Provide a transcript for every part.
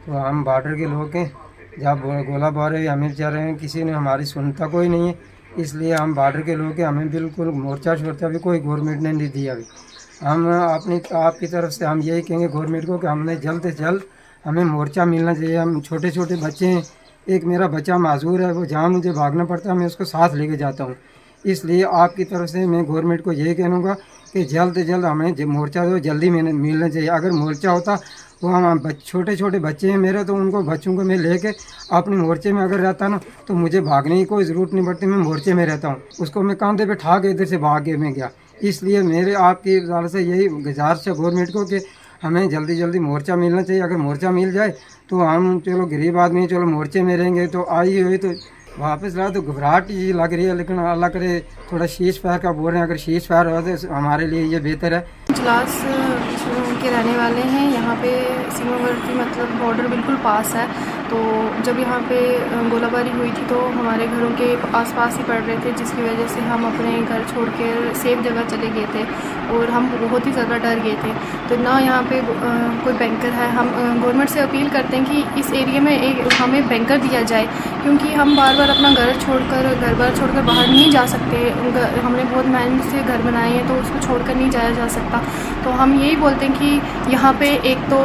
तो हम बॉर्डर के लोग हैं, जब गोला बारी हमें चल रहे हैं, किसी ने हमारी सुनता कोई नहीं है। इसलिए हम बॉर्डर के लोग हैं, हमें बिल्कुल मोर्चा शोर्चा भी कोई गवर्नमेंट ने नहीं दिया अभी। हम अपनी आपकी तरफ से हम यही कहेंगे गवर्नमेंट को कि हमने जल्द से जल्द हमें मोर्चा मिलना चाहिए। हम छोटे छोटे बच्चे हैं, एक मेरा बच्चा माजूर है, वो जहाँ मुझे भागना पड़ता है मैं उसको साथ लेके जाता हूँ। इसलिए आपकी तरफ से मैं गवर्नमेंट को यही कहूँगा कि जल्द से जल्द हमें मोर्चा तो जल्दी मिलना चाहिए। अगर मोर्चा होता वो हम छोटे छोटे बच्चे हैं मेरे, तो उनको बच्चों को मैं लेके अपने मोर्चे में अगर रहता ना तो मुझे भागने की कोई ज़रूरत नहीं पड़ती। मैं मोर्चे में रहता हूँ, उसको मैं कांधे पे ठा के इधर से भाग के मैं गया। इसलिए मेरे आपकी तरफ से यही गुजारिश है गवर्नमेंट को कि हमें जल्दी जल्दी मोर्चा मिलना चाहिए। अगर मोर्चा मिल जाए तो हम चलो गरीब आदमी चलो मोर्चे में रहेंगे, तो आई हुई तो वापस रहा तो घबराहट ही लग रही है। लेकिन अल्लाह करे थोड़ा शीश फायर का बोल रहे हैं, अगर शीश फायर हो तो हमारे लिए ये बेहतर है। इजलास के रहने वाले हैं, यहाँ पे सीमावर्ती मतलब बॉर्डर बिल्कुल पास है। तो जब यहाँ पे गोलाबारी हुई थी तो हमारे घरों के आसपास ही पड़ रहे थे, जिसकी वजह से हम अपने घर छोड़ के सेफ जगह चले गए थे और हम बहुत ही ज़्यादा डर गए थे। तो ना यहाँ पे कोई बैंकर है। हम गवर्नमेंट से अपील करते हैं कि इस एरिया में एक हमें बैंकर दिया जाए, क्योंकि हम बार बार अपना घर बार छोड़कर बाहर नहीं जा सकते। हमने बहुत मेहनत से घर बनाए हैं तो उसको छोड़कर नहीं जाया जा सकता। तो हम यही बोलते हैं कि यहाँ पे एक तो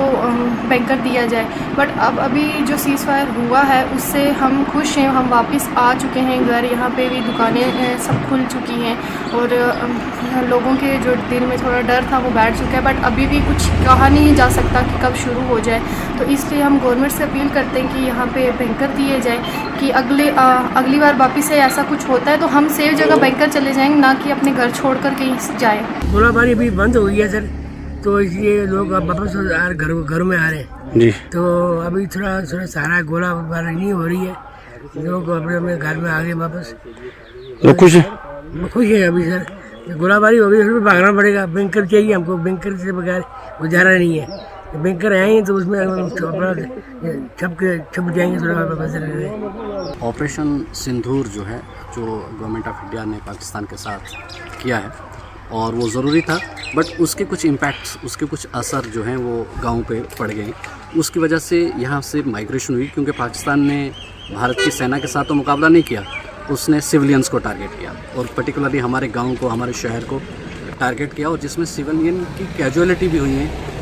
बैंकर दिया जाए। बट अब अभी जो सीज़ फायर हुआ है उससे हम खुश हैं, हम वापस आ चुके हैं घर। यहाँ पे भी दुकानें सब खुल चुकी हैं और लोगों के जो दिल में थोड़ा डर था वो बैठ चुका है। बट अभी भी कुछ कहा नहीं जा सकता कि कब शुरू हो जाए। तो इसलिए हम गवर्नमेंट से अपील करते हैं कि यहाँ पे बैंकर दिए जाए कि अगली बार वापस से ऐसा कुछ होता है तो हम सेफ जगह बैंकर चले जाएंगे, ना कि अपने घर छोड़ कर कहीं जाए। गोलाबारी अभी बंद हो गई है सर, तो इसलिए लोग वापस घरों में आ रहे हैं जी। तो अभी थोड़ा सारा गोलाबारी नहीं हो रही है, लोग अपने घर में आ गए वापस। तो खुश है अभी सर। गोलाबारी हो गई, उसमें भागना पड़ेगा। बैंकर चाहिए हमको, बैंकर से बगैर गुजारा नहीं है। बैंकर आएंगे तो उसमें छप जाएंगे थोड़ा। ऑपरेशन सिंदूर जो है, जो गवर्नमेंट ऑफ इंडिया ने पाकिस्तान के साथ किया है और वो ज़रूरी था, बट उसके कुछ इम्पैक्ट्स, उसके कुछ असर जो हैं वो गाँव पे पड़ गए। उसकी वजह से यहाँ से माइग्रेशन हुई, क्योंकि पाकिस्तान ने भारत की सेना के साथ तो मुकाबला नहीं किया, उसने सिविलियंस को टारगेट किया और पर्टिकुलरली हमारे गाँव को, हमारे शहर को टारगेट किया, और जिसमें सिविलियन की कैजुअलिटी भी हुई है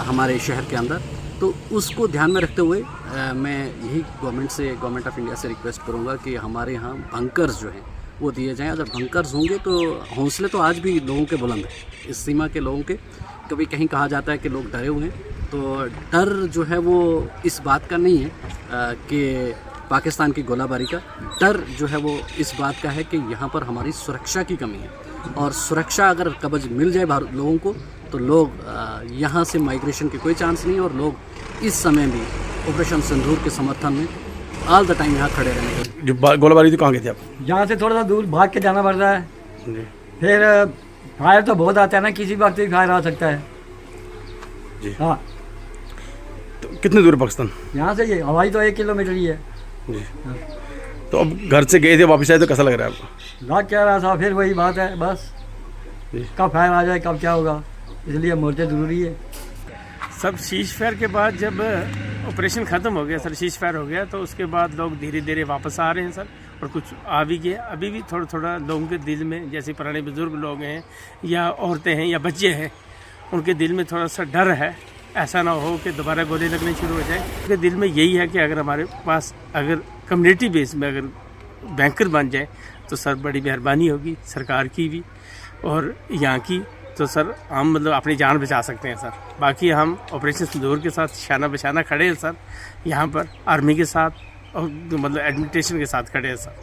हमारे शहर के अंदर। तो उसको ध्यान में रखते हुए मैं यही गवर्नमेंट ऑफ इंडिया से रिक्वेस्ट करूँगा कि हमारे यहाँ बंकर्स जो हैं वो दिए जाएं। अगर बंकर्स होंगे तो हौसले तो आज भी लोगों के बुलंद हैं, इस सीमा के लोगों के। कभी कहीं कहा जाता है कि लोग डरे हुए हैं, तो डर जो है वो इस बात का नहीं है कि पाकिस्तान की गोलाबारी का डर जो है वो इस बात का है कि यहाँ पर हमारी सुरक्षा की कमी है, और सुरक्षा अगर कवच मिल जाए लोगों को तो लोग यहाँ से माइग्रेशन की कोई चांस नहीं है। और लोग इस समय भी ऑपरेशन सिंदूर के समर्थन में ऑल द टाइम यहाँ खड़े रहने के। जो गोलाबारी थी कहाँ गए थे आप? यहाँ से थोड़ा सा दूर भाग के जाना पड़ रहा है जी। फिर फायर तो बहुत आता है ना, किसी वक्त भी फायर आ सकता है जी। हाँ। तो कितने दूर है पाकिस्तान यहाँ से? ये हवाई तो 1 किलोमीटर ही है जी। तो अब घर से गए थे, वापस आए तो कैसा लग रहा है आपको? लग क्या रहा था, फिर वही बात है बस, कब फायर आ जाए कब क्या होगा, इसलिए मोर्चे ज़रूरी है। सब सीज फायर के बाद जब ऑपरेशन ख़त्म हो गया सर, सीज फायर हो गया, तो उसके बाद लोग धीरे धीरे वापस आ रहे हैं सर, और कुछ आ भी गए। अभी भी थोड़ा थोड़ा लोगों के दिल में, जैसे पुराने बुजुर्ग लोग हैं या औरतें हैं या बच्चे हैं, उनके दिल में थोड़ा सा डर है, ऐसा ना हो कि दोबारा गोली लगने शुरू हो जाए। उनके दिल में यही है कि अगर हमारे पास अगर कम्युनिटी बेस में अगर बैंकर बन जाए तो सर बड़ी मेहरबानी होगी सरकार की भी और यहाँ की। तो सर हम मतलब अपनी जान बचा सकते हैं सर। बाकी हम ऑपरेशन सिंदूर के साथ शाना बशाना खड़े हैं सर, यहाँ पर आर्मी के साथ और मतलब एडमिनिस्ट्रेशन के साथ खड़े हैं सर।